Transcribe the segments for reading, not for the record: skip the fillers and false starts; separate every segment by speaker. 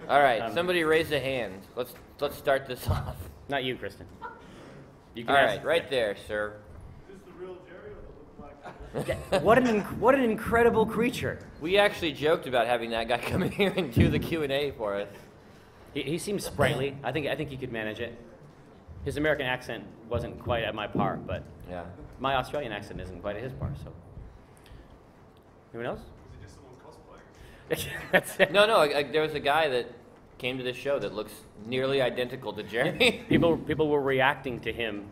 Speaker 1: All right, somebody raise a hand. Let's start this off.
Speaker 2: Not you, Kristen. You
Speaker 1: All
Speaker 2: can
Speaker 1: right, right there, sir.
Speaker 3: Is this the real Jerry or the look like?
Speaker 2: What an incredible creature.
Speaker 1: We actually joked about having that guy come in here and do the Q&A for us.
Speaker 2: He seems sprightly. I think he could manage it. His American accent wasn't quite at my par, but
Speaker 1: Yeah.
Speaker 2: my Australian accent isn't quite at his par. So, anyone else?
Speaker 3: Is it just someone's cosplaying?
Speaker 2: That's it.
Speaker 1: No, there was a guy that came to this show that looks nearly identical to Jeremy.
Speaker 2: People were reacting to him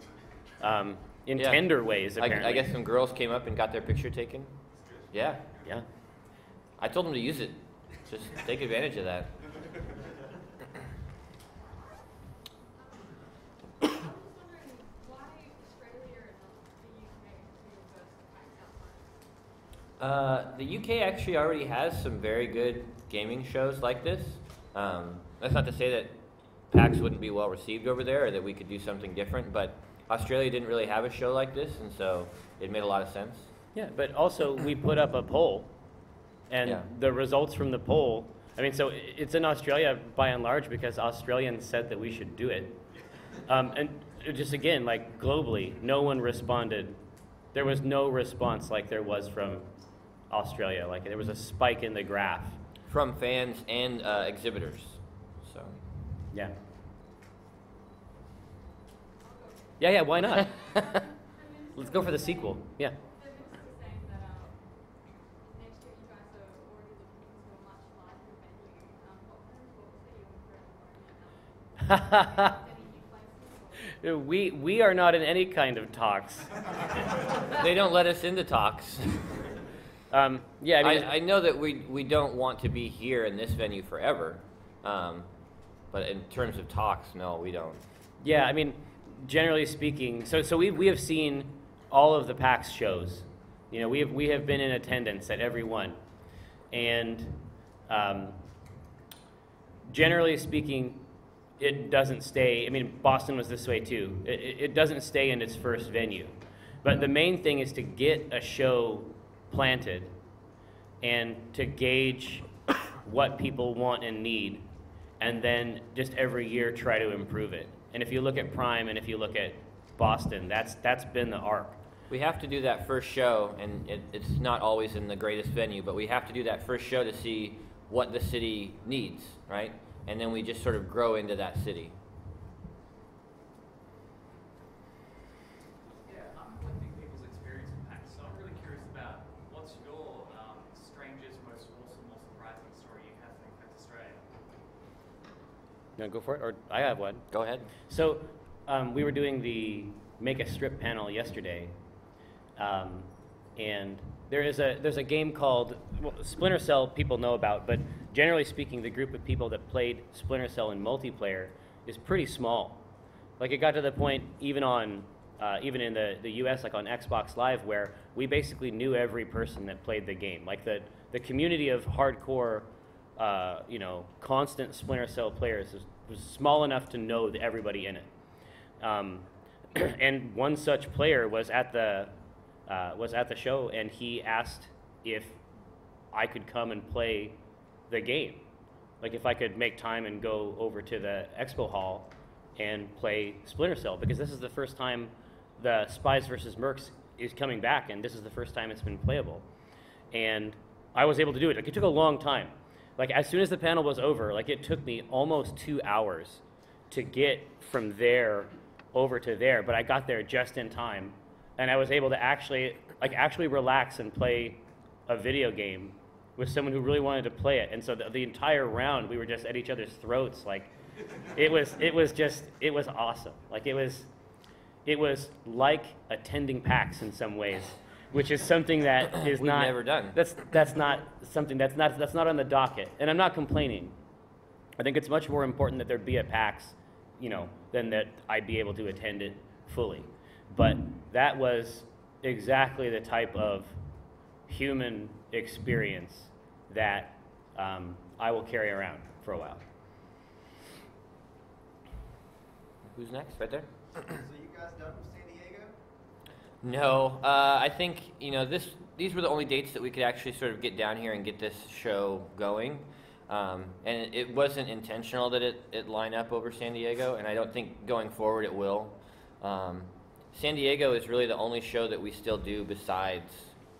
Speaker 2: in
Speaker 1: Yeah.
Speaker 2: tender ways. Apparently,
Speaker 1: I guess some girls came up and got their picture taken. Yeah.
Speaker 2: Yeah.
Speaker 1: I told them to use it. Just take advantage of that. The UK actually already has some very good gaming shows like this. That's not to say that PAX wouldn't be well received over there or that we could do something different, but Australia didn't really have a show like this, and so it made a lot of sense.
Speaker 2: Yeah, but also we put up a poll, and
Speaker 1: Yeah.
Speaker 2: the results from the poll. I mean, so it's in Australia by and large because Australians said that we should do it, and just again, like globally, no one responded. There was no response like there was from Australia. Like there was a spike in the graph.
Speaker 1: From fans and exhibitors. So
Speaker 2: Yeah. Yeah, why not? Let's go for the sequel. Yeah. We are not in any kind of talks.
Speaker 1: they don't let us into talks.
Speaker 2: Yeah, I mean,
Speaker 1: I know that we don't want to be here in this venue forever, but in terms of talks, no, we don't.
Speaker 2: yeah, I mean, generally speaking, so we have seen all of the PAX shows. You know, we have been in attendance at every one, and generally speaking, it doesn't stay. I mean, Boston was this way too. It doesn't stay in its first venue, but the main thing is to get a show planted and to gauge what people want and need, and then just every year try to improve it. And if you look at Prime and if you look at Boston, that's been the arc.
Speaker 1: We have to do that first show, and it's not always in the greatest venue, but we have to do that first show to see what the city needs, right? And then we just sort of grow into that city.
Speaker 4: Yeah, I'm collecting people's experience with PAX, so I'm really curious about what's your strangest, most awesome or surprising story you've had from PAX Australia?
Speaker 2: You want to go for it, or I have one?
Speaker 1: Go ahead.
Speaker 2: So we were doing the Make a Strip panel yesterday, and there's a game called Splinter Cell. People know about, but generally speaking, the group of people that played Splinter Cell in multiplayer is pretty small. Like it got to the point even in the U.S., like on Xbox Live, where we basically knew every person that played the game. Like the community of hardcore, constant Splinter Cell players was small enough to know everybody in it. And one such player was at the show, and he asked if I could come and play the game, like if I could make time and go over to the expo hall and play Splinter Cell, because this is the first time the Spies vs. Mercs is coming back, and this is the first time it's been playable. And I was able to do it. Like it took a long time. Like as soon as the panel was over, like it took me almost 2 hours to get from there over to there, but I got there just in time, and I was able to actually relax and play a video game with someone who really wanted to play it. And so the entire round we were just at each other's throats. Like it was awesome. Like it was like attending PAX in some ways, which is something that is
Speaker 1: We've
Speaker 2: not
Speaker 1: never done.
Speaker 2: That's not something that's not on the docket. And I'm not complaining. I think it's much more important that there be a PAX, than that I be able to attend it fully. But that was exactly the type of human experience that I will carry around for a while.
Speaker 1: Who's next? Right there.
Speaker 5: So you guys done with San Diego?
Speaker 1: No, I think these were the only dates that we could actually sort of get down here and get this show going. And it wasn't intentional that it line up over San Diego, and I don't think going forward it will. San Diego is really the only show that we still do besides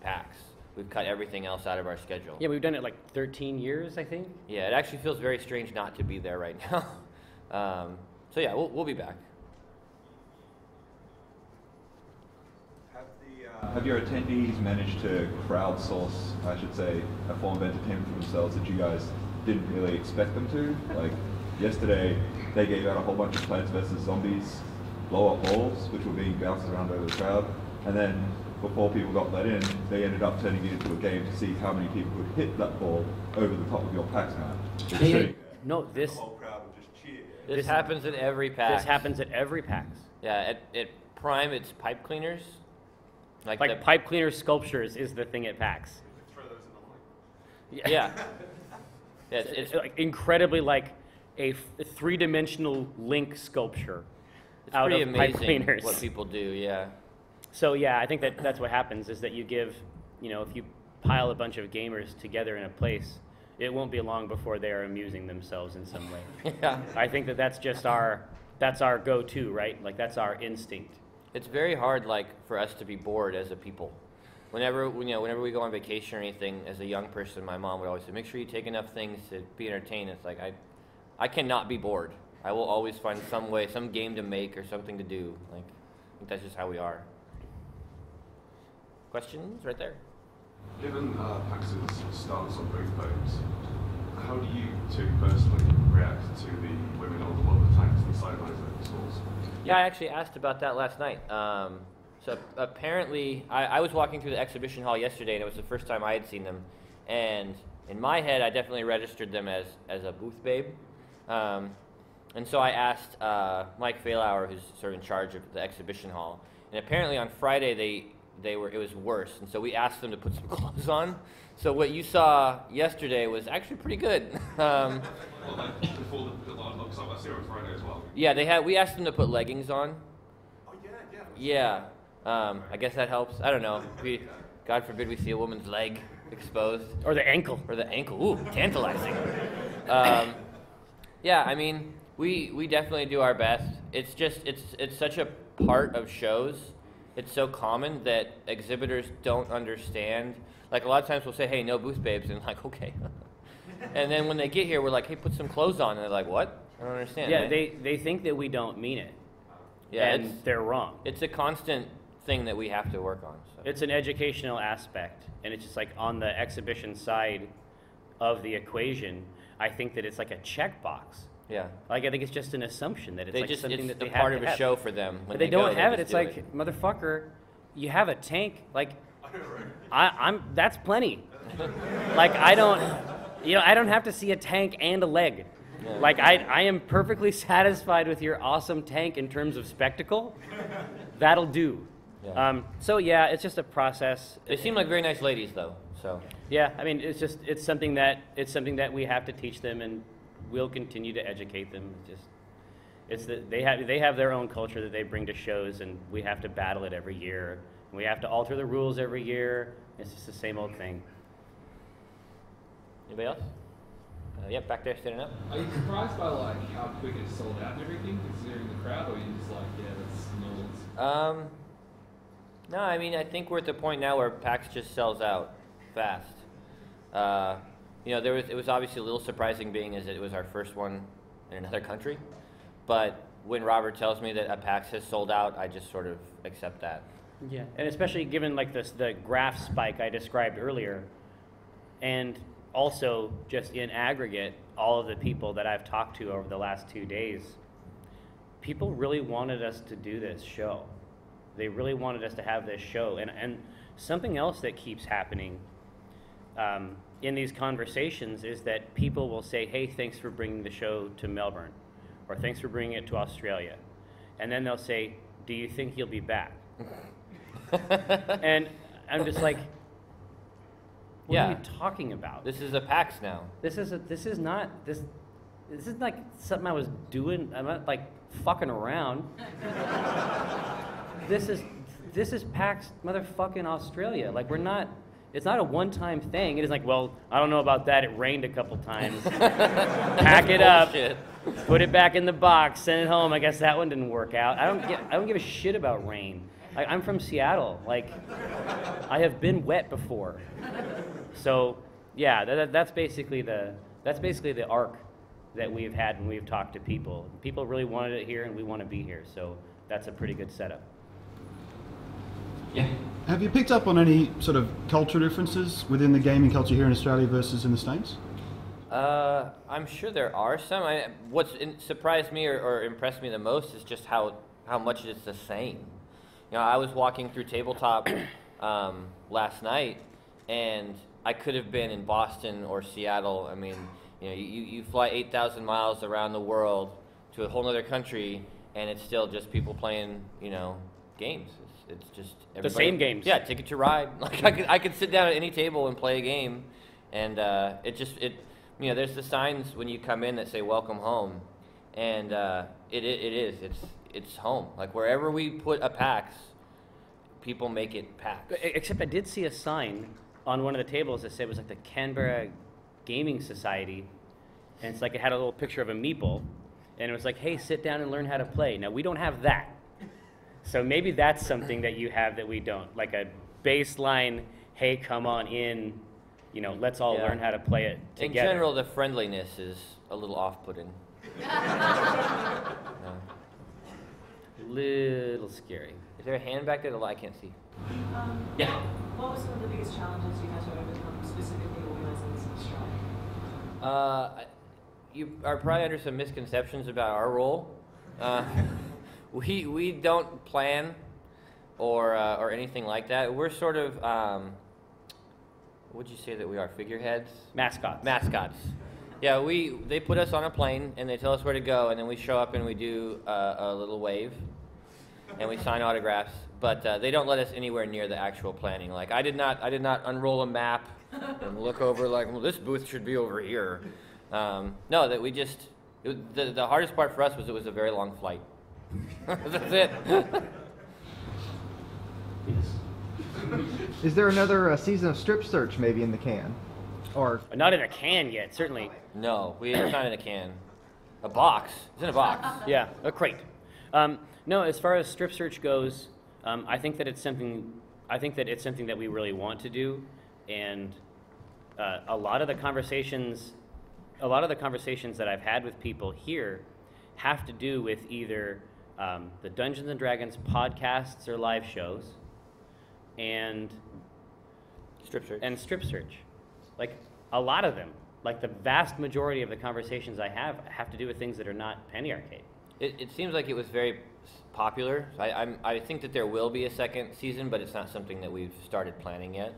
Speaker 1: PAX. We've cut everything else out of our schedule.
Speaker 2: Yeah, we've done it like 13 years, I think.
Speaker 1: Yeah, it actually feels very strange not to be there right now. So yeah, we'll be back.
Speaker 6: Have your attendees managed to crowdsource, I should say, a form of entertainment for themselves that you guys didn't really expect them to? Like yesterday, they gave out a whole bunch of Plants vs. Zombies blow-up balls, which were being bounced around over the crowd. And then before people got let in, they ended up turning it into a game to see how many people could hit that ball over the top of your PAX mat. Just sitting there.
Speaker 2: No,
Speaker 6: The whole crowd would just cheer.
Speaker 1: This happens at every PAX.
Speaker 2: this happens at every PAX.
Speaker 1: Yeah, at Prime, it's pipe cleaners.
Speaker 2: Like
Speaker 1: the,
Speaker 2: pipe cleaner sculptures is the thing at PAX.
Speaker 3: Throw those in the lake.
Speaker 1: Yeah. Yeah, it's
Speaker 2: Like incredibly like a three-dimensional Link sculpture out
Speaker 1: pretty
Speaker 2: of pipe
Speaker 1: amazing
Speaker 2: cleaners.
Speaker 1: what people do, yeah.
Speaker 2: So yeah, I think that's what happens is that you give, if you pile a bunch of gamers together in a place, it won't be long before they are amusing themselves in some way.
Speaker 1: Yeah.
Speaker 2: I think that's just that's our go-to, right? Like that's our instinct.
Speaker 1: It's very hard, like, for us to be bored as a people. Whenever we go on vacation or anything, as a young person, my mom would always say, make sure you take enough things to be entertained. It's like, I cannot be bored. I will always find some way, some game to make or something to do. Like, I think that's just how we are. Questions? Right there.
Speaker 7: Given PAX's stance on both boats, how do you two personally react to the women on the tanks and the sidelines of the stalls?
Speaker 1: Yeah, I actually asked about that last night. So apparently, I was walking through the exhibition hall yesterday, and it was the first time I had seen them. And in my head, I definitely registered them as a booth babe. And so I asked Mike Failauer, who's sort of in charge of the exhibition hall. And apparently on Friday, it was worse. And so we asked them to put some clothes on. So what you saw yesterday was actually pretty good.
Speaker 7: Well, like before the line looks up, I see on Friday as well.
Speaker 1: Yeah, we asked them to put leggings on.
Speaker 3: Oh, yeah.
Speaker 1: Yeah, I guess that helps. I don't know. God forbid we see a woman's leg exposed.
Speaker 2: Or the ankle.
Speaker 1: Or the ankle. Ooh, tantalizing. Yeah, I mean, we definitely do our best. It's just, it's such a part of shows. It's so common that exhibitors don't understand. Like, a lot of times we'll say, hey, no booth babes, and like, okay. And then when they get here, we're like, hey, put some clothes on. And they're like, what? I don't understand.
Speaker 2: Yeah,
Speaker 1: right?
Speaker 2: they think that we don't mean it.
Speaker 1: Yeah,
Speaker 2: and they're wrong.
Speaker 1: It's a constant thing that we have to work on. So.
Speaker 2: It's an educational aspect, and it's just like on the exhibition side of the equation, I think that it's like a checkbox.
Speaker 1: Yeah.
Speaker 2: Like I think it's just an assumption that it's like something
Speaker 1: it's
Speaker 2: that they
Speaker 1: the
Speaker 2: have
Speaker 1: part
Speaker 2: to
Speaker 1: of a
Speaker 2: have.
Speaker 1: show for them. When
Speaker 2: But they don't
Speaker 1: go,
Speaker 2: have it.
Speaker 1: just
Speaker 2: It's
Speaker 1: do
Speaker 2: like, motherfucker, you have a tank. Like, I'm that's plenty. Like I don't have to see a tank and a leg.
Speaker 1: Yeah.
Speaker 2: Like I am perfectly satisfied with your awesome tank in terms of spectacle. That'll do.
Speaker 1: Yeah.
Speaker 2: So yeah, it's just a process.
Speaker 1: They seem like very nice ladies, though. So.
Speaker 2: Yeah, I mean, it's something that we have to teach them, and we'll continue to educate them. They have their own culture that they bring to shows, and we have to battle it every year. And we have to alter the rules every year. It's just the same old thing.
Speaker 1: Anybody else? Yep, back there, standing up.
Speaker 8: Are you surprised by like how quick it sold out and everything, considering the crowd, or are you just like, yeah, that's normal?
Speaker 1: No, I mean, I think we're at the point now where PAX just sells out fast. It was obviously a little surprising, being as it was our first one in another country. But when Robert tells me that a PAX has sold out, I just sort of accept that.
Speaker 2: Yeah, and especially given like the graph spike I described earlier, and also just in aggregate, all of the people that I've talked to over the last 2 days, people really wanted us to do this show. They really wanted us to have this show. And something else that keeps happening in these conversations is that people will say, hey, thanks for bringing the show to Melbourne, or thanks for bringing it to Australia. And then they'll say, do you think you'll be back? And I'm just like, what are you talking about?
Speaker 1: This is a PAX now.
Speaker 2: This is not like something I was doing. I'm not like fucking around. This is PAX motherfucking Australia. Like we're not It's not a one-time thing. It is like, well, I don't know about that. It rained a couple times. Pack it up, put it back in the box, send it home. I guess that one didn't work out. I don't give a shit about rain. I'm from Seattle. Like, I have been wet before. So, yeah, that's basically the arc that we've had when we've talked to people. People really wanted it here, and we want to be here. So that's a pretty good setup.
Speaker 1: Yeah.
Speaker 9: Have you picked up on any sort of cultural differences within the gaming culture here in Australia versus in the States?
Speaker 1: I'm sure there are some. What's surprised me or impressed me the most is just how much it's the same. You know, I was walking through Tabletop last night, and I could have been in Boston or Seattle. I mean, you know, you fly 8,000 miles around the world to a whole other country, and it's still just people playing, you know, games. It's just
Speaker 2: the same games.
Speaker 1: Yeah, Ticket to Ride. Like I could sit down at any table and play a game, and you know, there's the signs when you come in that say "Welcome Home," and it's home. Like wherever we put a PAX, people make it PAX.
Speaker 2: Except I did see a sign on one of the tables that said it was like the Canberra Gaming Society, and it's like it had a little picture of a meeple, and it was like, hey, sit down and learn how to play. Now we don't have that. So maybe that's something that you have that we don't, like a baseline, hey, come on in, you know, let's all learn how to play it together.
Speaker 1: In general, the friendliness is a little off-putting.
Speaker 2: Little scary.
Speaker 1: Is there a hand back there? I can't see.
Speaker 10: Yeah. What were some of the biggest challenges you had to overcome, specifically organising this in Australia?
Speaker 1: You are probably under some misconceptions about our role. We don't plan or anything like that. We're sort of, what would you say that we are, figureheads?
Speaker 2: Mascots.
Speaker 1: Mascots. Yeah, they put us on a plane and they tell us where to go, and then we show up and we do a little wave and we sign autographs, but they don't let us anywhere near the actual planning. Like I did not unroll a map and look over like, well, this booth should be over here. No, that we just, the hardest part for us was it was a very long flight. That's it.
Speaker 5: Is there another season of Strip Search maybe in the can? Or
Speaker 2: not in a can yet, certainly.
Speaker 1: No, it's not in a can. A box. It's in a box.
Speaker 2: Yeah, a crate. No, as far as Strip Search goes, I think that it's something that we really want to do, and a lot of the conversations that I've had with people here have to do with either the Dungeons and Dragons podcasts or live shows, and Strip Search. Like a lot of them, like the vast majority of the conversations I have to do with things that are not Penny Arcade.
Speaker 1: It seems like it was very popular. I think that there will be a second season, but it's not something that we've started planning yet.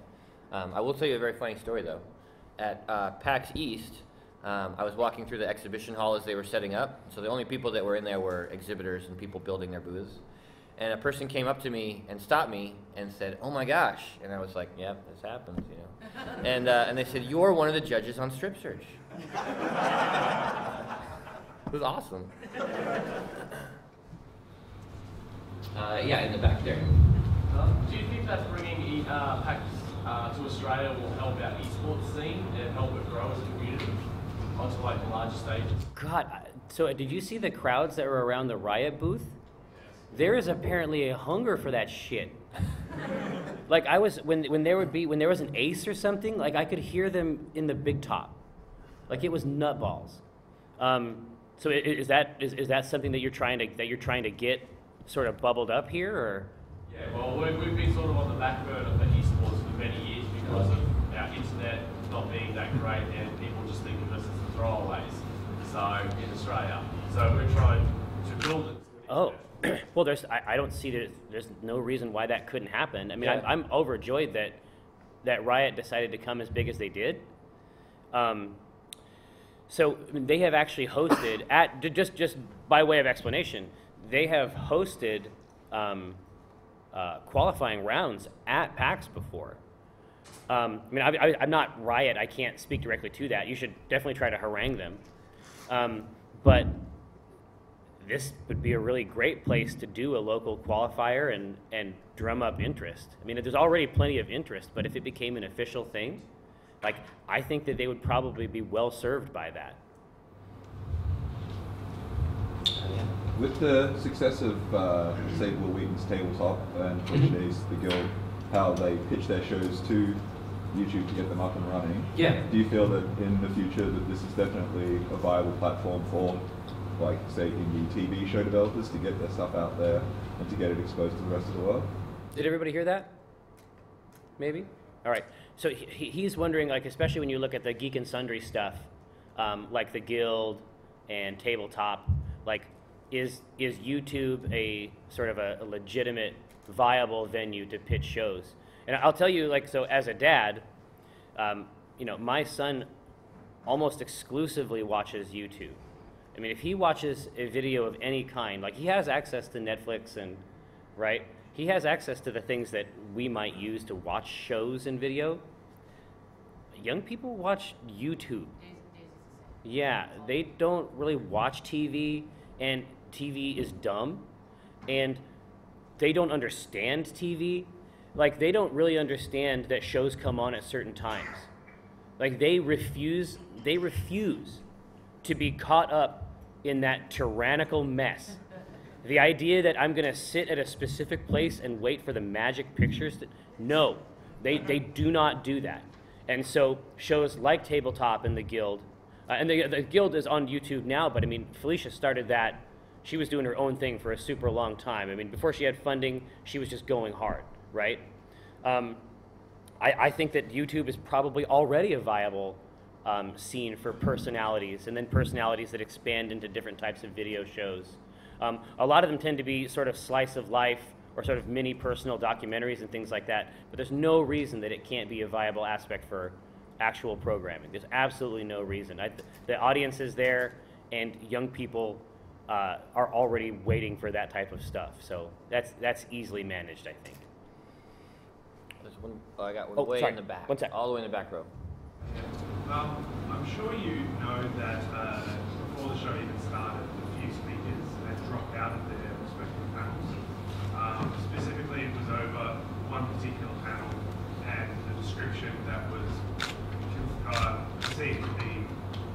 Speaker 1: I will tell you a very funny story though. At PAX East, I was walking through the exhibition hall as they were setting up. So the only people that were in there were exhibitors and people building their booths. And a person came up to me and stopped me and said, "Oh my gosh!" And I was like, "Yeah, this happens, you know." And they said, "You're one of the judges on Strip Search." It was awesome. Yeah, in the back there.
Speaker 4: Do you think that bringing PAX to Australia will help our esports scene and help it grow as a community onto like the larger stages?
Speaker 2: God, so did you see the crowds that were around the Riot booth? There is apparently a hunger for that shit. Like I was when there was an ace or something, like I could hear them in the big top, like it was nutballs. So is that something that you're trying to get sort of bubbled up here, or?
Speaker 4: Yeah, well, we've been sort of on the back burner for esports for many years because of our internet not being that great and people just think of us as the throwaways. So in Australia, so we're trying to build it.
Speaker 2: Oh. Well, I don't see there's no reason why that couldn't happen. I mean,
Speaker 1: Yeah.
Speaker 2: I'm overjoyed that Riot decided to come as big as they did. So I mean, they have actually hosted just by way of explanation, they have hosted qualifying rounds at PAX before. I mean, I'm not Riot. I can't speak directly to that. You should definitely try to harangue them. But this would be a really great place to do a local qualifier and drum up interest. I mean, there's already plenty of interest, but if it became an official thing, like, I think that they would probably be well served by that.
Speaker 6: With the success of, say, Will Wheaton's Tabletop and Twitch The Guild, how they pitch their shows to YouTube to get them up and running, do you feel that in the future that this is definitely a viable platform for, like, say, indie TV show developers to get their stuff out there and to get it exposed to the rest of the world?
Speaker 2: Did everybody hear that? Maybe? All right. So he's wondering, like, especially when you look at the Geek and Sundry stuff, like the Guild and Tabletop, like, is YouTube a sort of a legitimate, viable venue to pitch shows? And I'll tell you, like, so as a dad, you know, my son almost exclusively watches YouTube. I mean, if he watches a video of any kind, like, he has access to Netflix and, right? He has access to the things that we might use to watch shows and video. Young people watch YouTube. Yeah, they don't really watch TV, and TV is dumb, and they don't understand TV. Like, they don't really understand that shows come on at certain times. Like, they refuse to be caught up in that tyrannical mess. The idea that I'm gonna sit at a specific place and wait for the magic pictures, no, they do not do that. And so shows like Tabletop and the Guild, and the Guild is on YouTube now, but I mean, Felicia started that. She was doing her own thing for a super long time. I mean, before she had funding, she was just going hard, right? I think that YouTube is probably already a viable scene for personalities, and then personalities that expand into different types of video shows. A lot of them tend to be sort of slice of life or sort of mini personal documentaries and things like that, but there's no reason that it can't be a viable aspect for actual programming. There's absolutely no reason. The audience is there, and young people are already waiting for that type of stuff. So that's easily managed, I think.
Speaker 1: There's one, I got one way in the back.
Speaker 2: One sec.
Speaker 1: All the way in the back row.
Speaker 3: I'm sure you know that before the show even started, a few speakers had dropped out of their respective panels. Specifically, it was over one particular panel and the description that was perceived to be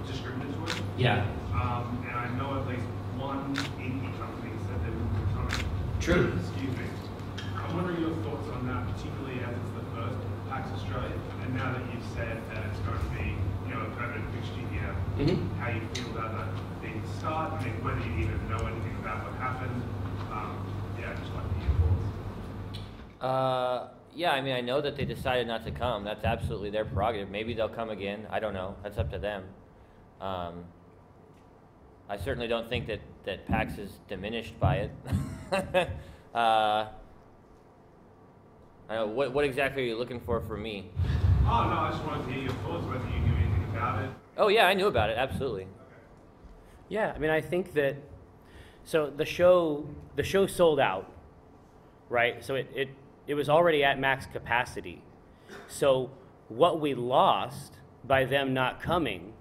Speaker 3: discriminatory.
Speaker 2: Yeah.
Speaker 3: And I know at least one indie company said they would be coming.
Speaker 2: True.
Speaker 3: Excuse me. I'm wondering your thoughts on that, particularly as it's the first PAX Australia, and now that you've said that it's going to be, you know, a permanent fixture here, how you feel about that being the start? I mean, whether you even know anything about what happened. Yeah, just like to hear your thoughts.
Speaker 1: Yeah, I mean, I know that they decided not to come. That's absolutely their prerogative. Maybe they'll come again. I don't know. That's up to them. I certainly don't think that PAX is diminished by it. I don't know, what exactly are you looking for from me?
Speaker 3: Oh, no, I just wanted to hear your thoughts, whether you knew anything about it.
Speaker 1: Oh, yeah, I knew about it, absolutely.
Speaker 2: Yeah, I mean, I think that, so the show sold out, right? So it was already at max capacity. So what we lost by them not coming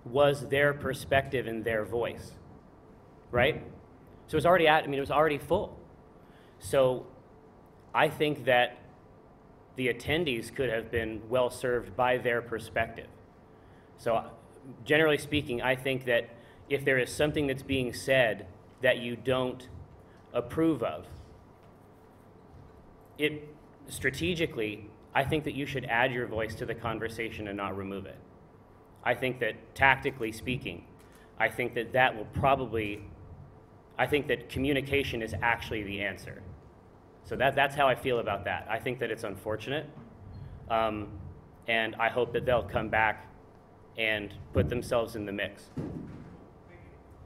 Speaker 2: was their perspective and their voice, right? So it was already it was already full. So I think that the attendees could have been well served by their perspective. So generally speaking, I think that if there is something that's being said that you don't approve of, strategically, I think that you should add your voice to the conversation and not remove it. I think that tactically speaking, I think that will probably, I think that communication is actually the answer. So that's how I feel about that. I think that it's unfortunate, and I hope that they'll come back and put themselves in the mix.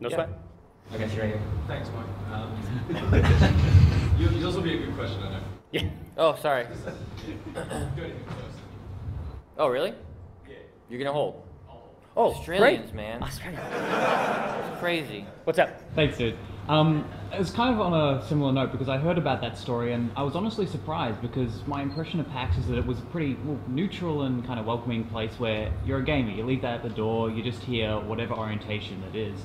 Speaker 2: No sweat?
Speaker 8: I guess you're right here. Thanks, Mike. Yours will be a good question, I know.
Speaker 2: Yeah.
Speaker 1: Oh, sorry.
Speaker 8: Do anything first.
Speaker 1: Oh, really?
Speaker 8: Yeah.
Speaker 1: You're gonna hold?
Speaker 2: Oh,
Speaker 1: Australians,
Speaker 2: great.
Speaker 1: man.
Speaker 2: Australia.
Speaker 1: It's crazy.
Speaker 2: What's up?
Speaker 11: Thanks, dude. It was kind of on a similar note because I heard about that story and I was honestly surprised because my impression of PAX is that it was a pretty neutral and kind of welcoming place where you're a gamer, you leave that at the door, you're just here, whatever orientation it is.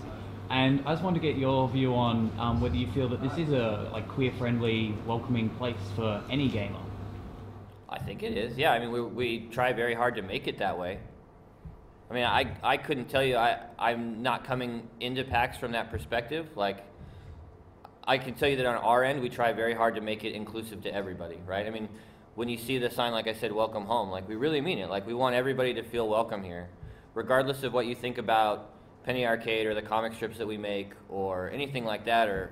Speaker 11: And I just wanted to get your view on whether you feel that this is a queer-friendly, welcoming place for any gamer.
Speaker 1: I think it is. Yeah, I mean, we try very hard to make it that way. I mean, I couldn't tell you. I'm not coming into PAX from that perspective. Like, I can tell you that on our end, we try very hard to make it inclusive to everybody, right? I mean, when you see the sign, like I said, welcome home, like, we really mean it. Like, we want everybody to feel welcome here, regardless of what you think about Penny Arcade or the comic strips that we make or anything like that. Or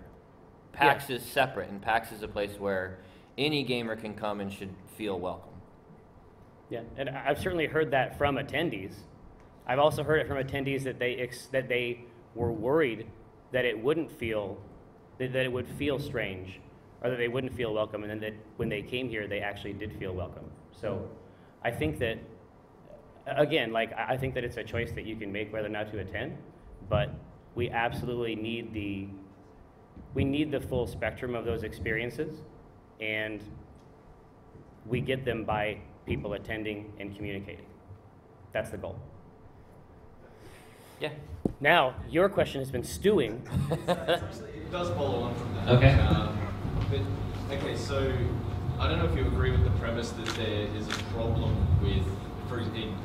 Speaker 1: PAX is separate, and PAX is a place where any gamer can come and should feel welcome.
Speaker 2: Yeah, and I've certainly heard that from attendees. I've also heard it from attendees that they were worried that it wouldn't feel that it would feel strange, or that they wouldn't feel welcome, and then that when they came here, they actually did feel welcome. So I think that, again, like, I think that it's a choice that you can make whether or not to attend, but we absolutely need the full spectrum of those experiences, and we get them by people attending and communicating. That's the goal.
Speaker 1: Yeah.
Speaker 2: Now, your question has been stewing.
Speaker 8: It does follow on from that.
Speaker 2: Okay.
Speaker 8: Okay, so I don't know if you agree with the premise that there is a problem with, in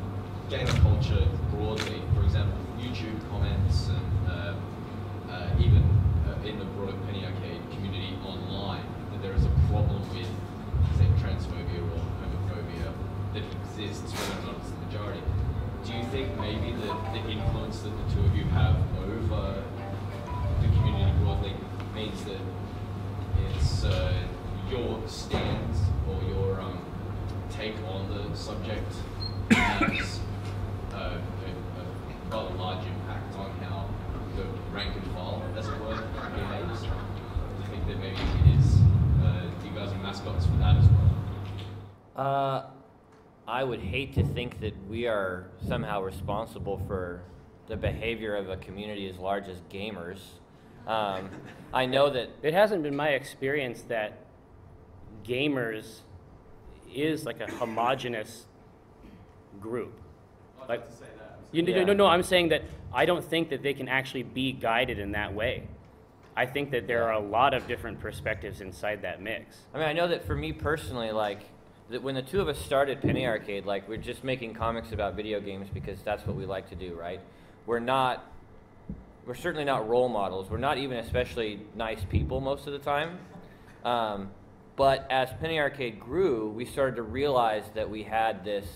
Speaker 8: gamer culture broadly, for example, YouTube comments and even in the broader Penny Arcade community online, that there is a problem with, say, transphobia or homophobia that exists, whether or not it's the majority. Do you think maybe the influence that the two of you have over the community broadly means that it's your stance or your take on the subject has a rather large impact on how the rank and file, as it were, behaves? Do you think that maybe it is you guys are mascots for that as well?
Speaker 1: I would hate to think that we are somehow responsible for the behavior of a community as large as gamers. I know that
Speaker 2: it hasn't been my experience that gamers is like a homogenous group. Like, no, I'm saying that I don't think that they can actually be guided in that way. I think that there are a lot of different perspectives inside that mix.
Speaker 1: I mean, I know that for me personally, like, that when the two of us started Penny Arcade, like, we're just making comics about video games because that's what we like to do, right? We're certainly not role models. We're not even especially nice people most of the time. But as Penny Arcade grew, we started to realize that we had this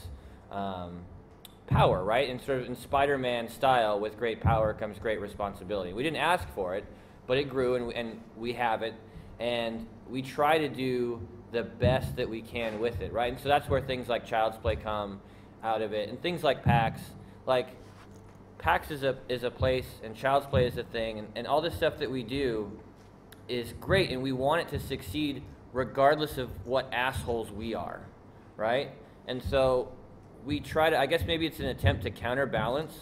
Speaker 1: power, right? And sort of in Spider-Man style, with great power comes great responsibility. We didn't ask for it, but it grew, and we have it. And we try to do the best that we can with it, right? And so that's where things like Child's Play come out of it, and things like PAX. Like, PAX is a place, and Child's Play is a thing, and all this stuff that we do is great, and we want it to succeed regardless of what assholes we are, right? And so we try to, I guess maybe it's an attempt to counterbalance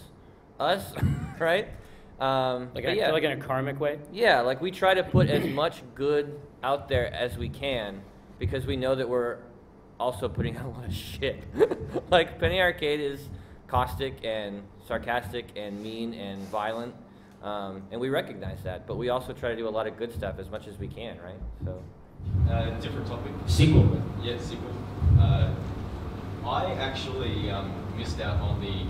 Speaker 1: us, right?
Speaker 2: Like in a karmic way?
Speaker 1: Yeah, like, we try to put as much good out there as we can, because we know that we're also putting out a lot of shit. Like, Penny Arcade is caustic and sarcastic and mean and violent, and we recognize that, but we also try to do a lot of good stuff as much as we can, right? So,
Speaker 8: different topic.
Speaker 2: Sequel.
Speaker 8: Yeah, sequel. I actually missed out on the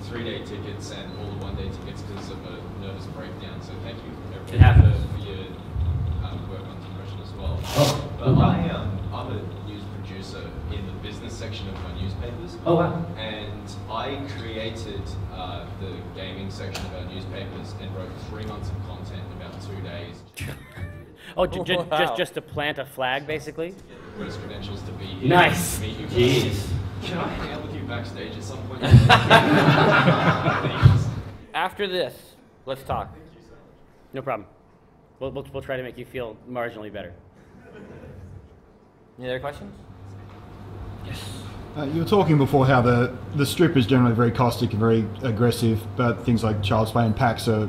Speaker 8: 3-day tickets and all the 1-day tickets because of a nervous breakdown, so thank you everyone for your work on depression as well.
Speaker 2: Oh,
Speaker 8: but I'm a news producer in the business section of my newspapers.
Speaker 2: Oh, wow.
Speaker 8: And I created the gaming section of our newspapers and wrote 3 months of content in about 2 days.
Speaker 2: Oh, just to plant a flag, basically?
Speaker 8: Yeah, worst credentials to be here.
Speaker 2: Nice.
Speaker 8: To meet you
Speaker 2: Jeez.
Speaker 8: guys. Can I hang out with you backstage at some point?
Speaker 1: after this, let's talk.
Speaker 8: Thank you so much.
Speaker 2: No problem. We'll try to make you feel marginally better.
Speaker 1: Any other questions? Yes.
Speaker 9: You were talking before how the strip is generally very caustic and very aggressive, but things like Child's Play and PAX are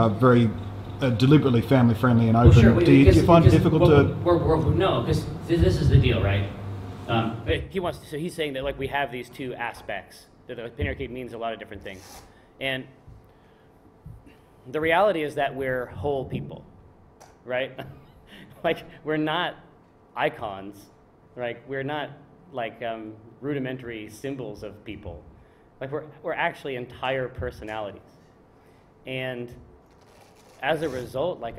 Speaker 9: very deliberately family friendly and open.
Speaker 12: Well, sure,
Speaker 9: do you find it difficult to?
Speaker 12: No, because this is the deal, right?
Speaker 2: So he's saying that, like, we have these two aspects. That the Penny Arcade means a lot of different things, and the reality is that we're whole people, right? Like, we're not icons, right? We're not like rudimentary symbols of people. Like, we're actually entire personalities. And as a result, like,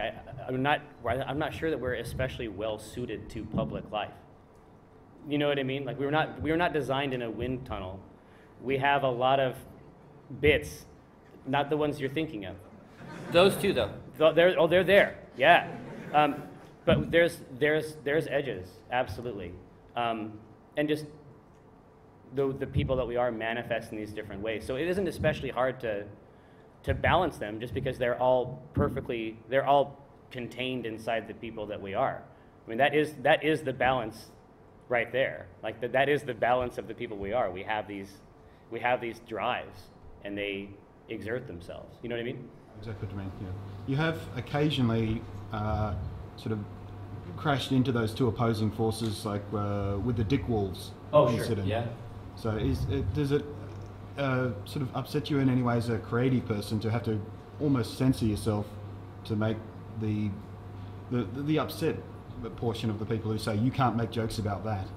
Speaker 2: I'm not sure that we're especially well suited to public life. You know what I mean? Like, we were not designed in a wind tunnel. We have a lot of bits, not the ones you're thinking of.
Speaker 1: Those two, though.
Speaker 2: They're there, yeah. But there's edges, absolutely. And just the people that we are manifest in these different ways. So it isn't especially hard to balance them, just because they're all contained inside the people that we are. I mean, that is the balance right there. Like, that is the balance of the people we are. We have these drives, and they exert themselves. You know what I mean?
Speaker 9: Exactly what I mean. Yeah. You have occasionally sort of crashed into those two opposing forces, like with the Dick Wolves incident.
Speaker 1: Yeah.
Speaker 9: So does it sort of upset you in any way as a creative person to have to almost censor yourself to make the upset portion of the people who say you can't make jokes about that?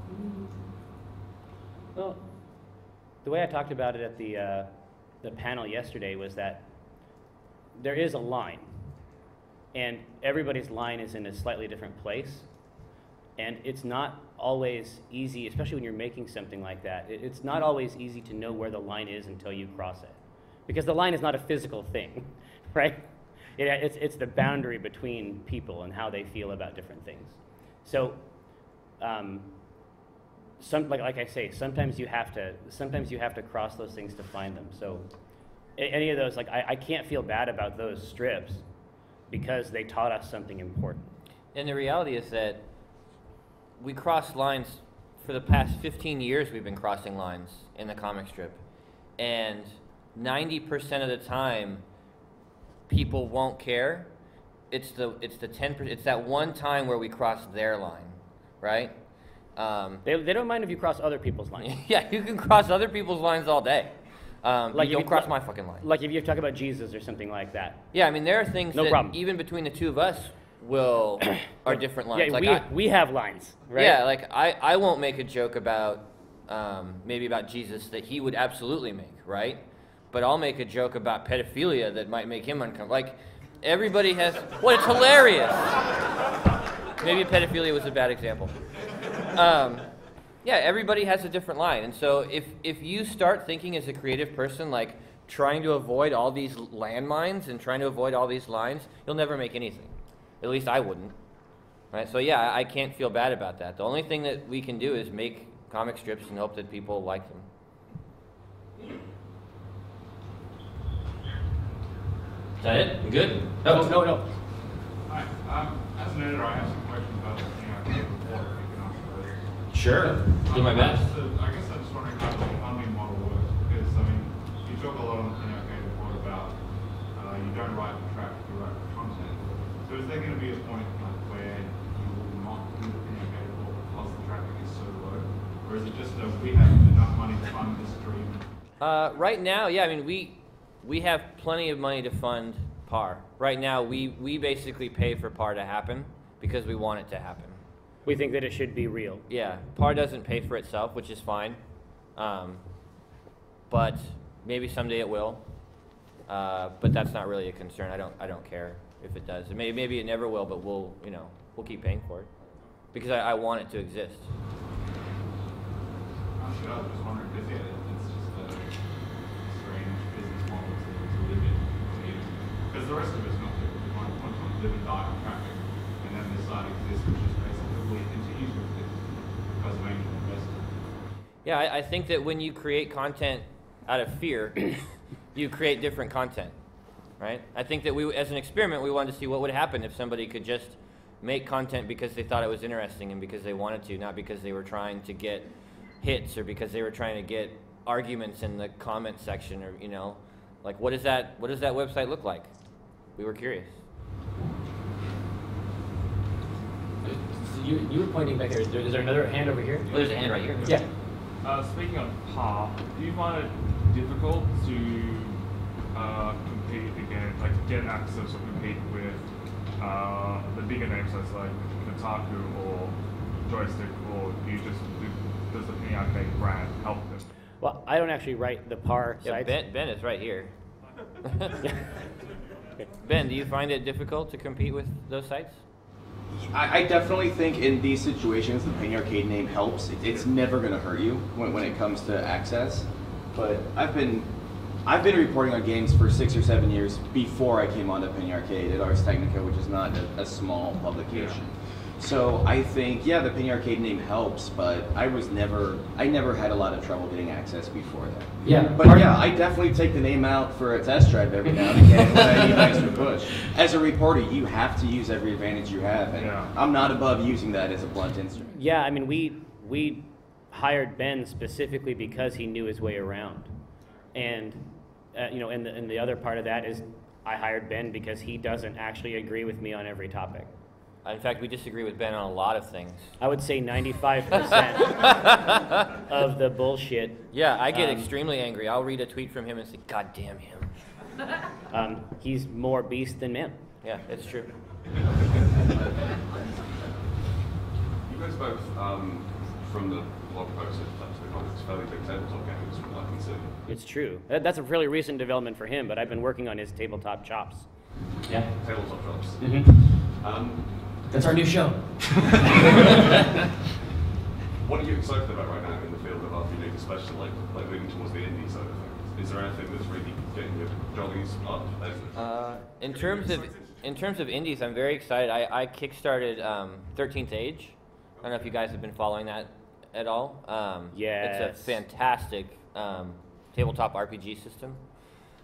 Speaker 2: Well, the way I talked about it at the panel yesterday was that there is a line, and everybody's line is in a slightly different place, and it's not always easy, especially when you're making something like that. It's not always easy to know where the line is until you cross it, because the line is not a physical thing, right? It's the boundary between people and how they feel about different things. So, like I say, sometimes you have to cross those things to find them. So, any of those, like, I can't feel bad about those strips because they taught us something important.
Speaker 1: And the reality is that we cross lines for the past 15 years. We've been crossing lines in the comic strip, and 90% of the time, people won't care. It's the 10%. It's that one time where we cross their line, right?
Speaker 2: They don't mind if you cross other people's lines.
Speaker 1: Yeah, you can cross other people's lines all day.
Speaker 2: Like,
Speaker 1: you don't cross my fucking line.
Speaker 2: Like if you talk about Jesus or something like that.
Speaker 1: Yeah, I mean, there are things that
Speaker 2: problem.
Speaker 1: Even between the two of us are different lines.
Speaker 2: Yeah,
Speaker 1: like
Speaker 2: we have lines, right?
Speaker 1: Yeah, like I won't make a joke about maybe about Jesus that he would absolutely make, right? But I'll make a joke about pedophilia that might make him uncomfortable. Like, everybody has... Well, it's hilarious. Maybe pedophilia was a bad example. Yeah, everybody has a different line. And so if you start thinking as a creative person, like, trying to avoid all these landmines and trying to avoid all these lines, you'll never make anything. At least I wouldn't. Right? So, yeah, I can't feel bad about that. The only thing that we can do is make comic strips and hope that people like them. Is that it? We good?
Speaker 2: No.
Speaker 3: Hi. As an editor, I have some questions about the report, if you can answer those.
Speaker 1: Sure. Do my best.
Speaker 3: I guess I'm just wondering how the funding model works, because, I mean, you talk a lot on the report about you don't write the traffic, you write the content. So is there going to be a point where you will not do the report because the traffic is so low? Or is it just that we have enough money to fund this dream?
Speaker 1: Right now, yeah, I mean, we have plenty of money to fund PAR. Right now, we basically pay for PAR to happen because we want it to happen.
Speaker 2: We think that it should be real.
Speaker 1: Yeah, PAR doesn't pay for itself, which is fine. But maybe someday it will. But that's not really a concern. I don't care if it does. Maybe it never will, but we'll keep paying for it because I want it to exist.
Speaker 3: Actually, I was just wondering, because it's just a strange business model to live in. Because the rest of it's not different. We want to live and die on traffic, and then this side exists, which is basically continues with this because of angel investment.
Speaker 1: Yeah, I think that when you create content out of fear, you create different content, right? I think that we, as an experiment, we wanted to see what would happen if somebody could just make content because they thought it was interesting and because they wanted to, not because they were trying to get hits or because they were trying to get arguments in the comment section, or like what does that website look like? We were curious.
Speaker 12: You were pointing back here. Is there another hand over here?
Speaker 1: Oh, there's a hand right here.
Speaker 12: Yeah.
Speaker 13: Speaking of PAR, do you find it difficult to compete
Speaker 3: difficulty again, like to get access or compete with the bigger names, so it's like Kotaku or Joystick, or does the Penny Arcade brand help them?
Speaker 2: Well, I don't actually write the PAR
Speaker 1: Yeah,
Speaker 2: sites.
Speaker 1: Ben is right here. Ben, do you find it difficult to compete with those sites?
Speaker 13: I definitely think in these situations the Penny Arcade name helps. It's never going to hurt you when it comes to access. But I've been reporting on games for 6 or 7 years before I came onto Penny Arcade at Ars Technica, which is not a small publication. So I think, yeah, the Penny Arcade name helps, but I never had a lot of trouble getting access before that.
Speaker 12: Yeah.
Speaker 13: But yeah, I definitely take the name out for a test drive every now and again when I need an extra push. As a reporter, you have to use every advantage you have, and I'm not above using that as a blunt instrument.
Speaker 2: Yeah, I mean, we hired Ben specifically because he knew his way around. And, you know, and the other part of that is I hired Ben because he doesn't actually agree with me on every topic.
Speaker 1: In fact, we disagree with Ben on a lot of things.
Speaker 2: I would say 95% of the bullshit.
Speaker 1: Yeah, I get extremely angry. I'll read a tweet from him and say, God damn him.
Speaker 2: He's more beast than man.
Speaker 1: Yeah, it's true.
Speaker 7: You guys both, from the blog post at the Comics, fairly big tabletop games from what I can see.
Speaker 2: It's true. That's a really recent development for him, but I've been working on his tabletop chops.
Speaker 12: Yeah.
Speaker 7: Tabletop drops.
Speaker 2: Mm-hmm.
Speaker 12: That's our new show.
Speaker 7: What are you excited about right now in the field of RPG, especially like moving towards the indie side of things? Is there anything that's really getting your jollies up?
Speaker 1: In terms of indies, I'm very excited. I kickstarted 13th Age. I don't know if you guys have been following that at all.
Speaker 2: Yes.
Speaker 1: It's a fantastic tabletop RPG system.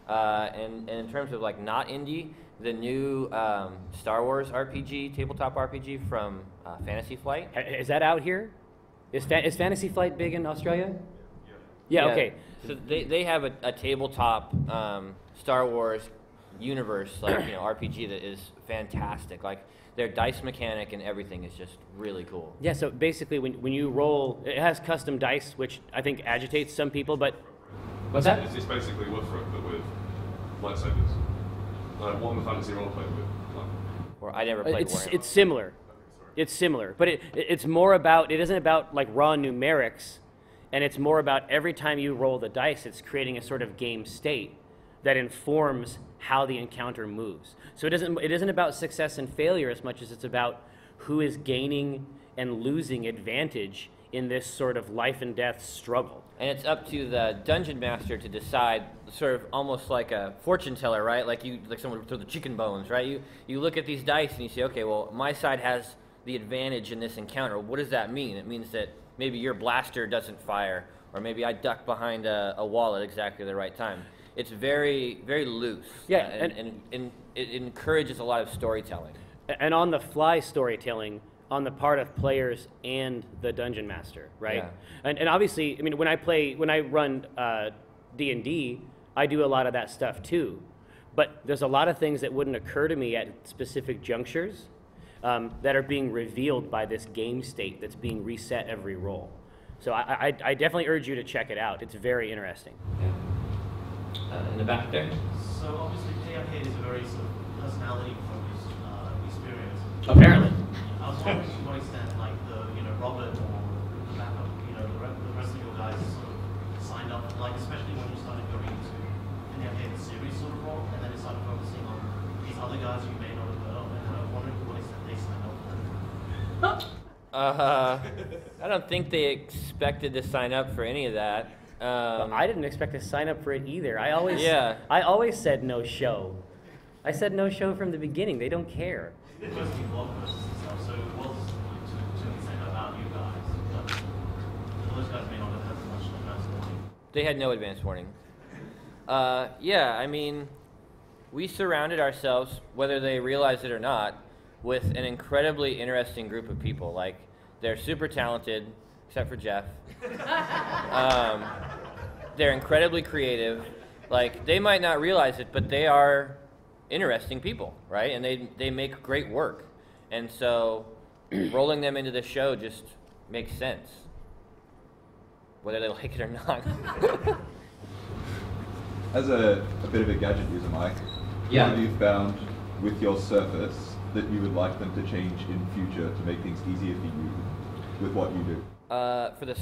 Speaker 1: And in terms of like not indie, the new Star Wars RPG, tabletop RPG from Fantasy Flight.
Speaker 2: Is that out here? Is Fantasy Flight big in Australia? Yeah, okay.
Speaker 1: So they have a tabletop Star Wars universe, like, you know, RPG that is fantastic. Like their dice mechanic and everything is just really cool.
Speaker 2: Yeah, so basically when you roll, it has custom dice, which I think agitates some people, but... What's that?
Speaker 7: It's basically Wolfrock, but with lightsabers. Warhammer Fantasy Roleplay with...
Speaker 1: Or I never played Warhammer.
Speaker 2: It's similar. It's similar, but it's more about, it isn't about like raw numerics, and it's more about every time you roll the dice, it's creating a sort of game state that informs how the encounter moves. So it isn't about success and failure as much as it's about who is gaining and losing advantage in this sort of life and death struggle.
Speaker 1: And it's up to the dungeon master to decide, sort of almost like a fortune teller, right? Like someone would throw the chicken bones, right? You look at these dice and you say, okay, well, my side has the advantage in this encounter. What does that mean? It means that maybe your blaster doesn't fire, or maybe I duck behind a wall at exactly the right time. It's very, very loose.
Speaker 2: Yeah,
Speaker 1: and it encourages a lot of storytelling.
Speaker 2: And on the fly storytelling on the part of players and the dungeon master, right?
Speaker 1: Yeah.
Speaker 2: And obviously, I mean, when I run D&D, I do a lot of that stuff too. But there's a lot of things that wouldn't occur to me at specific junctures that are being revealed by this game state that's being reset every roll. So I definitely urge you to check it out. It's very interesting.
Speaker 12: In the back there.
Speaker 14: So obviously PRK is a very sort of personality-focused experience.
Speaker 12: Apparently.
Speaker 14: I was wondering to what extent, like Robert or the backup, the rest of your guys sort of signed up, like especially when you started going into the series sort of role, and then you started focusing on these other guys you may not have heard of, and I was wondering to what extent they signed up for that.
Speaker 1: I don't think they expected to sign up for any of that.
Speaker 2: I didn't expect to sign up for it either. I always said no show. I said no show from the beginning. They don't care.
Speaker 14: Posting blog posts and stuff, so it was to an extent about you guys, but those guys may not have had as much advance warning.
Speaker 1: They had no advance warning. Yeah, I mean, we surrounded ourselves, whether they realized it or not, with an incredibly interesting group of people. Like, they're super talented, except for Jeff. They're incredibly creative. Like, they might not realize it, but they are interesting people, right? And they make great work. And so rolling them into the show just makes sense, whether they like it or not.
Speaker 6: As a bit of a gadget user, Mike,
Speaker 12: Yeah.
Speaker 6: What have you found with your Surface that you would like them to change in future to make things easier for you with what you do?
Speaker 1: For the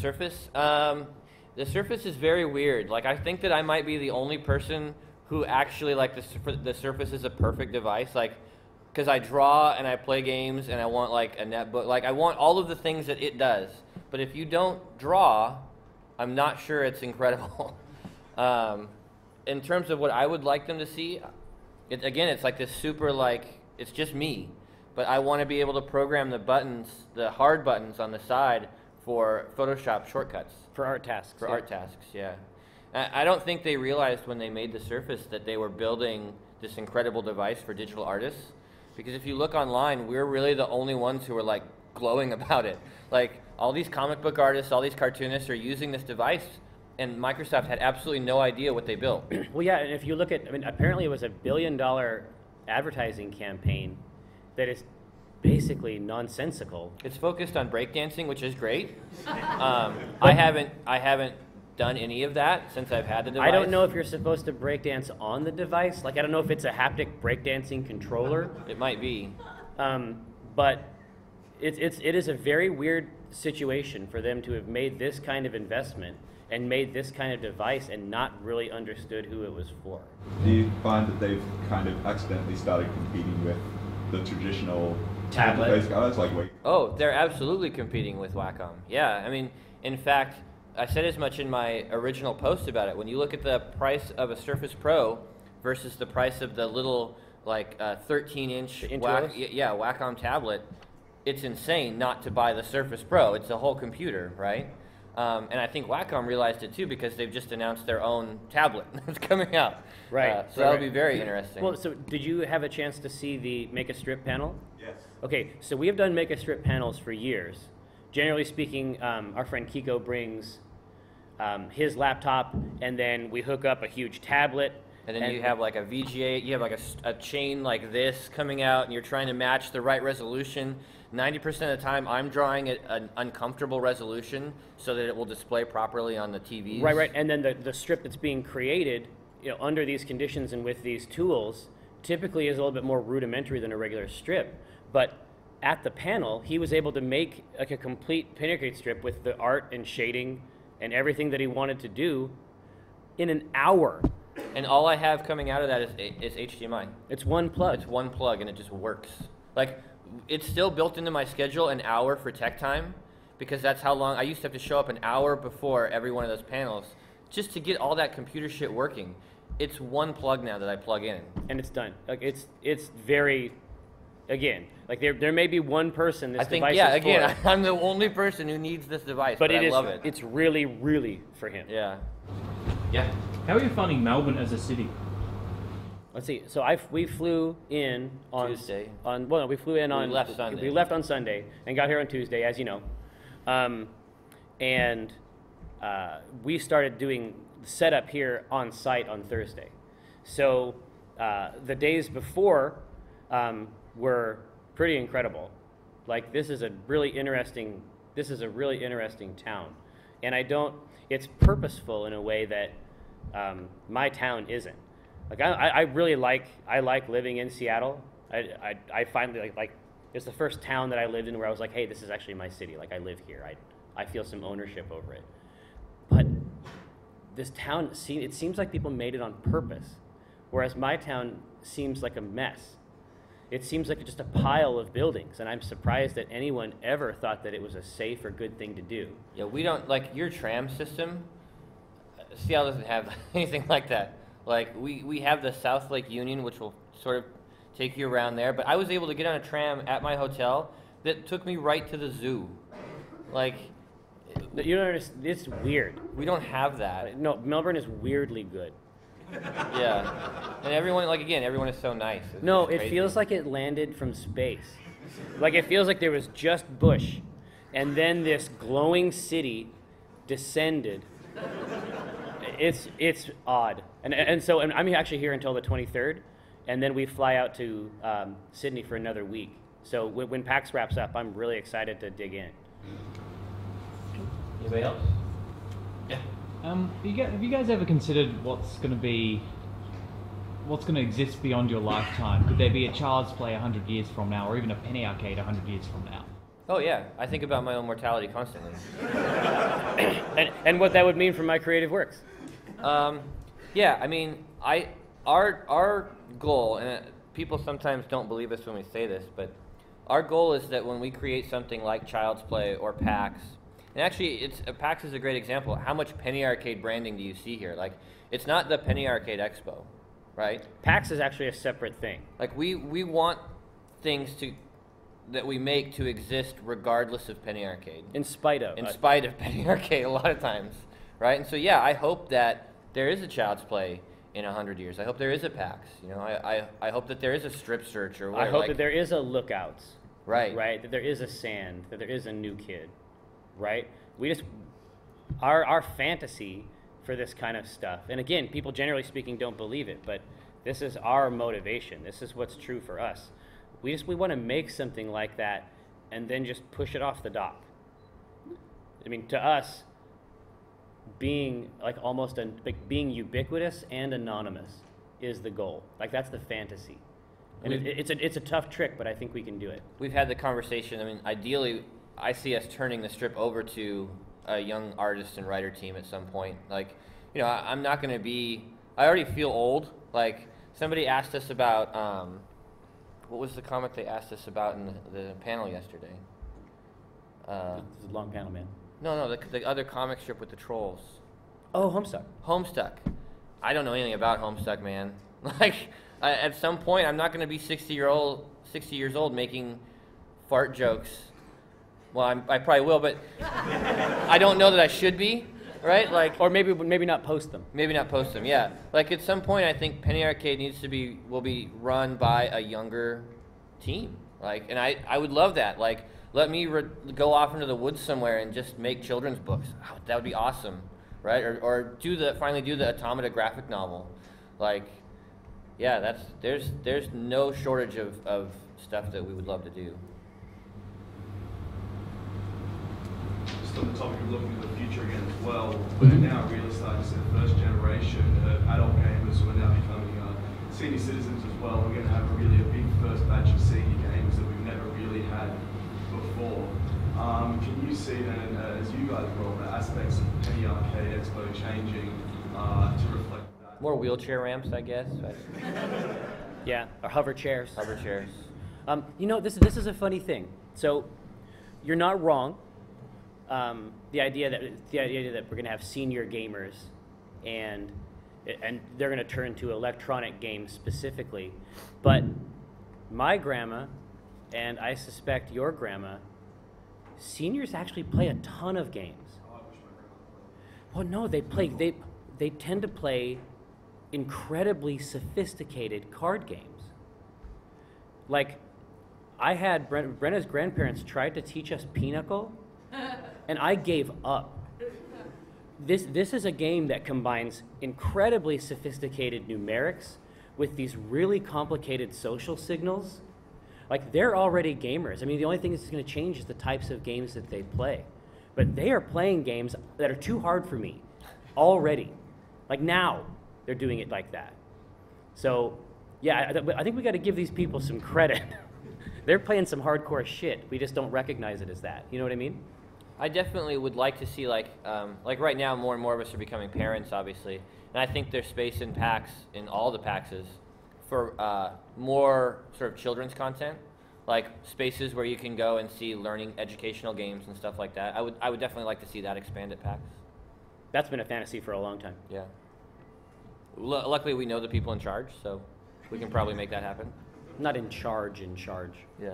Speaker 1: Surface is very weird. Like, I think that I might be the only person who actually, like, the Surface is a perfect device. Like, because I draw and I play games and I want, like, a netbook. Like, I want all of the things that it does. But if you don't draw, I'm not sure it's incredible. In terms of what I would like them to see, it's like this super, like, it's just me. But I want to be able to program the buttons, the hard buttons on the side for Photoshop shortcuts.
Speaker 2: For art tasks.
Speaker 1: For art tasks, yeah. I don't think they realized when they made the Surface that they were building this incredible device for digital artists. Because if you look online, we're really the only ones who are, like, glowing about it. Like, all these comic book artists, all these cartoonists are using this device, and Microsoft had absolutely no idea what they built.
Speaker 2: Well, yeah, and if you look at, I mean, apparently it was $1 billion advertising campaign that is basically nonsensical.
Speaker 1: It's focused on breakdancing, which is great. I haven't done any of that since I've had the device.
Speaker 2: I don't know if you're supposed to breakdance on the device. Like, I don't know if it's a haptic breakdancing controller.
Speaker 1: It might be.
Speaker 2: But it is a very weird situation for them to have made this kind of investment and made this kind of device and not really understood who it was for.
Speaker 6: Do you find that they've kind of accidentally started competing with the traditional
Speaker 12: tablet
Speaker 6: interface guys like Wake?
Speaker 1: Oh, they're absolutely competing with Wacom. Yeah, I mean, in fact, I said as much in my original post about it. When you look at the price of a Surface Pro versus the price of the little, like, 13-inch Wacom tablet, it's insane not to buy the Surface Pro. It's a whole computer, right? And I think Wacom realized it too because they've just announced their own tablet that's coming out.
Speaker 2: Right.
Speaker 1: So that'll be very interesting.
Speaker 2: Well, so did you have a chance to see the Make a Strip panel?
Speaker 7: Yes.
Speaker 2: Okay, so we have done Make a Strip panels for years. Generally speaking, our friend Kiko brings his laptop, and then we hook up a huge tablet.
Speaker 1: And then you have like a VGA, you have like a chain like this coming out, and you're trying to match the right resolution. 90% of the time, I'm drawing at an uncomfortable resolution so that it will display properly on the TVs.
Speaker 2: Right. And then the strip that's being created, under these conditions and with these tools, typically is a little bit more rudimentary than a regular strip. But at the panel, he was able to make like a complete pinnercade strip with the art and shading and everything that he wanted to do in an hour.
Speaker 1: And all I have coming out of that is HDMI.
Speaker 2: It's one plug.
Speaker 1: It's one plug, and it just works. Like, it's still built into my schedule, an hour for tech time, because that's how long I used to have to show up an hour before every one of those panels just to get all that computer shit working. It's one plug now that I plug in.
Speaker 2: And it's done. Like, it's very, again, like there may be one person this device is for.
Speaker 1: I'm the only person who needs this device, but I love it.
Speaker 2: It's really, really for him.
Speaker 1: Yeah.
Speaker 12: Yeah.
Speaker 15: How are you finding Melbourne as a city?
Speaker 2: Let's see. So we flew in on
Speaker 1: Tuesday.
Speaker 2: We flew in on.
Speaker 1: We left Sunday.
Speaker 2: We left on Sunday and got here on Tuesday, as you know, and we started doing setup here on site on Thursday. So the days before were pretty incredible. Like, this is a really interesting town, and it's purposeful in a way that my town isn't. Like, I really like living in Seattle. I finally like it's the first town that I lived in where I was like, hey, this is actually my city. Like, I live here. I feel some ownership over it. But this town, it seems like people made it on purpose, whereas my town seems like a mess. It seems like just a pile of buildings, and I'm surprised that anyone ever thought that it was a safe or good thing to do.
Speaker 1: Yeah, we don't, like, your tram system, Seattle doesn't have anything like that. Like, we have the South Lake Union, which will sort of take you around there, but I was able to get on a tram at my hotel that took me right to the zoo. Like,
Speaker 2: you don't understand, it's weird.
Speaker 1: We don't have that.
Speaker 2: No, Melbourne is weirdly good.
Speaker 1: Yeah, and everyone is so nice.
Speaker 2: No, it feels like it landed from space. Like, it feels like there was just bush, and then this glowing city descended. It's odd, and so I'm actually here until the 23rd, and then we fly out to Sydney for another week. So when PAX wraps up, I'm really excited to dig in.
Speaker 12: Anybody else? Yeah.
Speaker 11: Have you guys ever considered what's going to be what's going to exist beyond your lifetime? Could there be a Child's Play 100 years from now, or even a Penny Arcade 100 years from now?
Speaker 1: Oh yeah, I think about my own mortality constantly.
Speaker 2: and what that would mean for my creative works.
Speaker 1: Yeah, I mean, our goal, and people sometimes don't believe us when we say this, but our goal is that when we create something like Child's Play or PAX, and actually, PAX is a great example. How much Penny Arcade branding do you see here? Like, it's not the Penny Arcade Expo, right?
Speaker 2: PAX is actually a separate thing.
Speaker 1: Like, we want things that we make to exist regardless of Penny Arcade.
Speaker 2: In spite of
Speaker 1: Penny Arcade a lot of times, right? And so, yeah, I hope that there is a Child's Play in 100 years. I hope there is a PAX. You know, I hope that there is a Strip Search or whatever.
Speaker 2: I hope that there is a Lookouts.
Speaker 1: Right.
Speaker 2: Right? That there is a Sand, that there is a New Kid, right? Our fantasy for this kind of stuff, and again, people generally speaking don't believe it, but this is our motivation. This is what's true for us. We want to make something like that and then just push it off the dock. I mean, to us, being being ubiquitous and anonymous is the goal. Like, that's the fantasy. And it's a tough trick, but I think we can do it.
Speaker 1: We've had the conversation. I mean, ideally, I see us turning the strip over to a young artist and writer team at some point. Like, you know, I'm not going to be. I already feel old. Like, somebody asked us about what was the comic they asked us about in the panel yesterday?
Speaker 2: It's a long panel, man.
Speaker 1: No, the other comic strip with the trolls.
Speaker 2: Oh, Homestuck.
Speaker 1: Homestuck. I don't know anything about Homestuck, man. Like, at some point, I'm not going to be 60 years old making fart jokes. Well, I probably will, but I don't know that I should be, right? Like,
Speaker 2: or maybe not post them.
Speaker 1: Maybe not post them. Yeah. Like, at some point, I think Penny Arcade will be run by a younger team. Like, and I would love that. Like, let me go off into the woods somewhere and just make children's books. Oh, that would be awesome, right? Or finally do the Automata graphic novel. Like, yeah, there's no shortage of stuff that we would love to do.
Speaker 7: Just on the topic of looking at the future again as well, we're now really starting to see the first generation of adult gamers who are now becoming senior citizens as well. We're going to have a big first batch of senior gamers that we've never really had before. Can you see then, as you guys grow up, aspects of Penny Arcade Expo changing to reflect that?
Speaker 1: More wheelchair ramps, I guess.
Speaker 2: Yeah, or hover chairs.
Speaker 1: Hover chairs.
Speaker 2: You know, this is a funny thing. So, you're not wrong. The idea that we're going to have senior gamers, and they're going to turn to electronic games specifically, but my grandma, and I suspect your grandma, seniors actually play a ton of games. Well, no, they tend to play incredibly sophisticated card games. Like, I had Brenna's grandparents tried to teach us Pinochle, and I gave up. This is a game that combines incredibly sophisticated numerics with these really complicated social signals. Like, they're already gamers. I mean, the only thing that's going to change is the types of games that they play. But they are playing games that are too hard for me already. Like, now they're doing it like that. So, yeah, I think we got to give these people some credit. They're playing some hardcore shit. We just don't recognize it as that. You know what I mean?
Speaker 1: I definitely would like to see, like right now, more and more of us are becoming parents, obviously. And I think there's space in PAX, in all the PAXs, for more sort of children's content, like spaces where you can go and see learning educational games and stuff like that. I would definitely like to see that expand at PAX.
Speaker 2: That's been a fantasy for a long time.
Speaker 1: Yeah. Luckily, we know the people in charge, so we can probably make that happen.
Speaker 2: Not in charge.
Speaker 1: Yeah.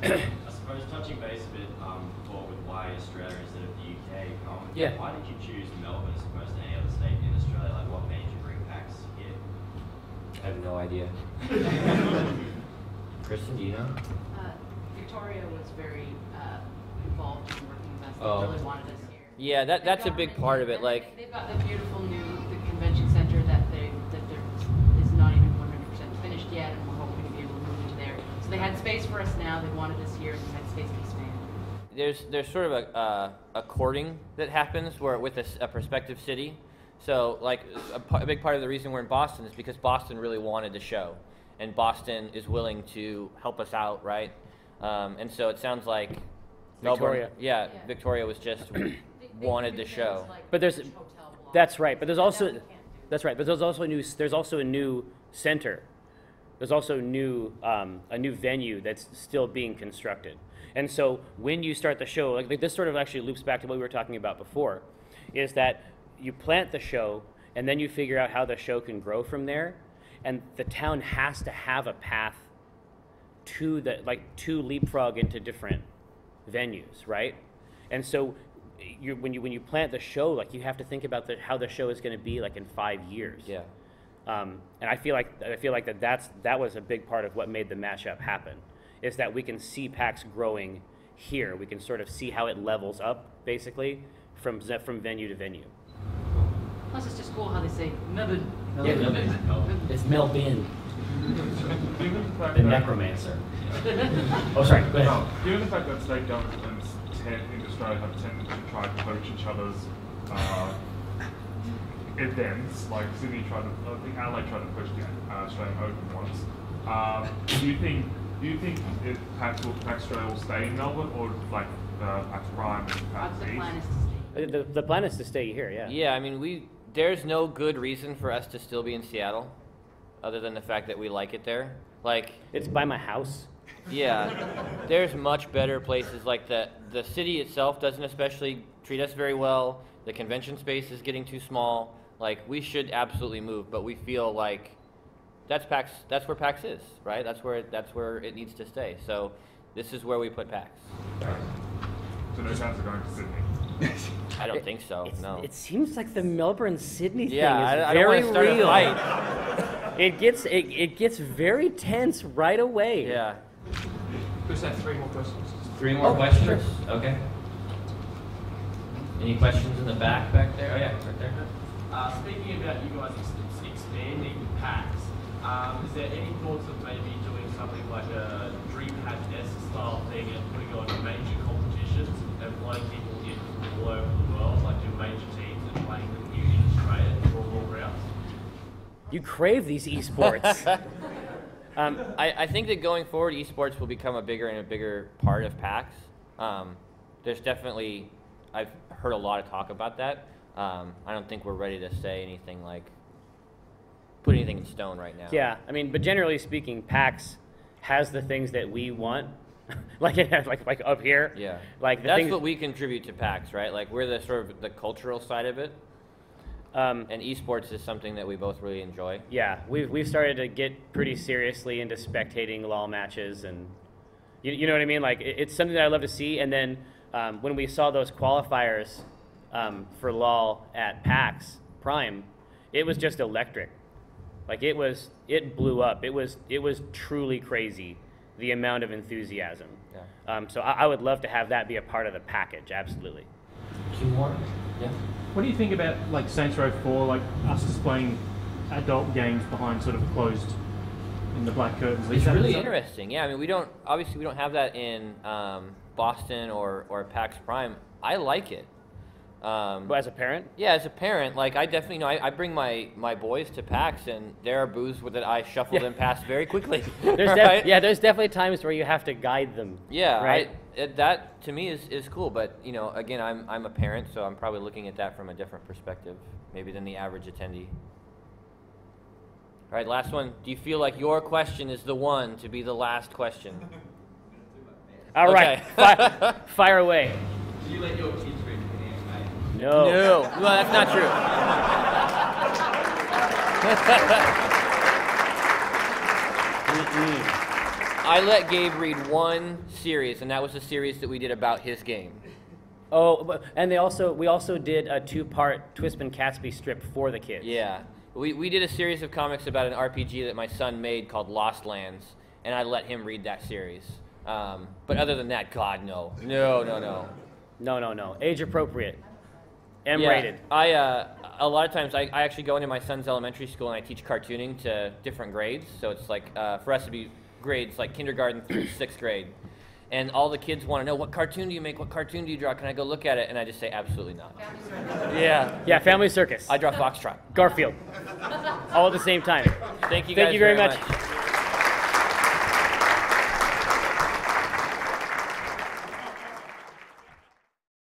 Speaker 12: I suppose touching base a bit before with why Australia instead of the UK.
Speaker 2: Yeah.
Speaker 12: Why did you choose Melbourne as opposed to any other state in Australia? Like, what made you bring PAX here?
Speaker 1: I have no idea. Kristen, do you know?
Speaker 16: Victoria was very involved in working with us. They really wanted us here.
Speaker 1: Yeah, that's a big part of it. Like,
Speaker 16: they've got the beautiful the convention center that is not even 100% finished yet, and we're hoping to be able to move into there. So they had space for us now. They wanted us here, and we had space to expand.
Speaker 1: There's sort of a courting that happens where with a prospective city. So like a big part of the reason we're in Boston is because Boston really wanted the show, and Boston is willing to help us out, right? And so it sounds like
Speaker 2: Victoria.
Speaker 1: Melbourne, Victoria was just wanted the show.
Speaker 2: But that's right. But there's also a new center. There's also a new venue that's still being constructed. And so when you start the show, like this sort of actually loops back to what we were talking about before, is that you plant the show and then you figure out how the show can grow from there, and the town has to have a path to leapfrog into different venues, right? And so when you plant the show, like you have to think about how the show is going to be like in 5 years.
Speaker 1: Yeah.
Speaker 2: And I feel like that was a big part of what made the matchup happen, is that we can see PAX growing here. We can sort of see how it levels up basically from venue to venue.
Speaker 16: Plus, it's just cool how they say Melbourne.
Speaker 17: Yeah, Melbourne. It's Melbourne. The necromancer. Oh, sorry. Go ahead.
Speaker 3: Given the fact that state governments in Australia have tended to try to coach each other's events, like Sydney tried to, I think Adelaide tried to push the Australian Open once. Do you think PAX Australia will stay in Melbourne, or like PAX Prime and PAX East?
Speaker 2: The plan is to stay here, yeah.
Speaker 1: Yeah, I mean, there's no good reason for us to still be in Seattle, other than the fact that we like it there. Like,
Speaker 2: it's by my house.
Speaker 1: Yeah, there's much better places. Like the city itself doesn't especially treat us very well. The convention space is getting too small. Like, we should absolutely move, but we feel like that's PAX. That's where PAX is, right? That's where it needs to stay. So this is where we put PAX.
Speaker 3: So no chance of going to Sydney.
Speaker 1: I don't think so. No.
Speaker 2: It seems like the Melbourne Sydney thing is
Speaker 1: I
Speaker 2: very
Speaker 1: don't want to start
Speaker 2: real.
Speaker 1: a fight.
Speaker 2: It gets very tense right away.
Speaker 1: Yeah.
Speaker 15: Chris has 3 more questions.
Speaker 17: 3 more questions? Sure. Okay. Any questions in the back there? Oh yeah, right there.
Speaker 4: Speaking about you guys expanding PAX, is there any thoughts of maybe doing something like a DreamHack-esque style thing and putting on major competitions and flying people in from all over the world, like your major teams, and playing them here in Australia for all rounds?
Speaker 2: You crave these esports.
Speaker 1: I think that going forward, esports will become a bigger and a bigger part of PAX. There's definitely, I've heard a lot of talk about that. I don't think we're ready to say anything like, put anything in stone right now.
Speaker 2: Yeah, I mean, but generally speaking, PAX has the things that we want, like up here.
Speaker 1: Yeah,
Speaker 2: like
Speaker 1: that's what we contribute to PAX, right? Like, we're the sort of the cultural side of it. And esports is something that we both really enjoy.
Speaker 2: Yeah, we've started to get pretty seriously into spectating LOL matches, and you know what I mean. Like, it's something that I love to see. And then when we saw those qualifiers for LOL at PAX Prime, it was just electric. Like, it blew up. It was truly crazy, the amount of enthusiasm.
Speaker 1: Yeah.
Speaker 2: So I would love to have that be a part of the package. Absolutely.
Speaker 17: 2 more. Yeah.
Speaker 15: What do you think about like Saints Row 4, like us displaying adult games behind sort of closed in the black curtains?
Speaker 1: It's really interesting. Yeah, I mean, we don't have that in Boston or PAX Prime. I like it.
Speaker 2: But as a parent?
Speaker 1: Yeah, as a parent, like, I definitely know. I bring my boys to PAX, and there are booths that I shuffle them past very quickly.
Speaker 2: There's there's definitely times where you have to guide them.
Speaker 1: Yeah,
Speaker 2: right.
Speaker 1: That to me is cool, but again, I'm a parent, so I'm probably looking at that from a different perspective, maybe than the average attendee. All right, last one. Do you feel like your question is the one to be the last question?
Speaker 2: All right, fire away.
Speaker 8: Do you let your kids read Panic, mate?
Speaker 2: No.
Speaker 1: Well, that's not true. I let Gabe read one series, and that was a series that we did about his game.
Speaker 2: Oh, and we also did a 2-part Twisp and Catsby strip for the kids.
Speaker 1: Yeah. We did a series of comics about an RPG that my son made called Lost Lands, and I let him read that series. But other than that, God, no. No.
Speaker 2: Age appropriate. M-rated.
Speaker 1: Yeah, a lot of times I actually go into my son's elementary school and I teach cartooning to different grades. So it's like, for us to be grades like kindergarten through 6th grade. and all the kids want to know, what cartoon do you make? What cartoon do you draw? Can I go look at it? And I just say, absolutely not.
Speaker 2: Yeah, Family Circus.
Speaker 1: I draw Foxtrot.
Speaker 2: Garfield. All at the same time.
Speaker 1: Thank you
Speaker 2: Thank
Speaker 1: guys
Speaker 2: you very
Speaker 1: very
Speaker 2: much.
Speaker 1: much.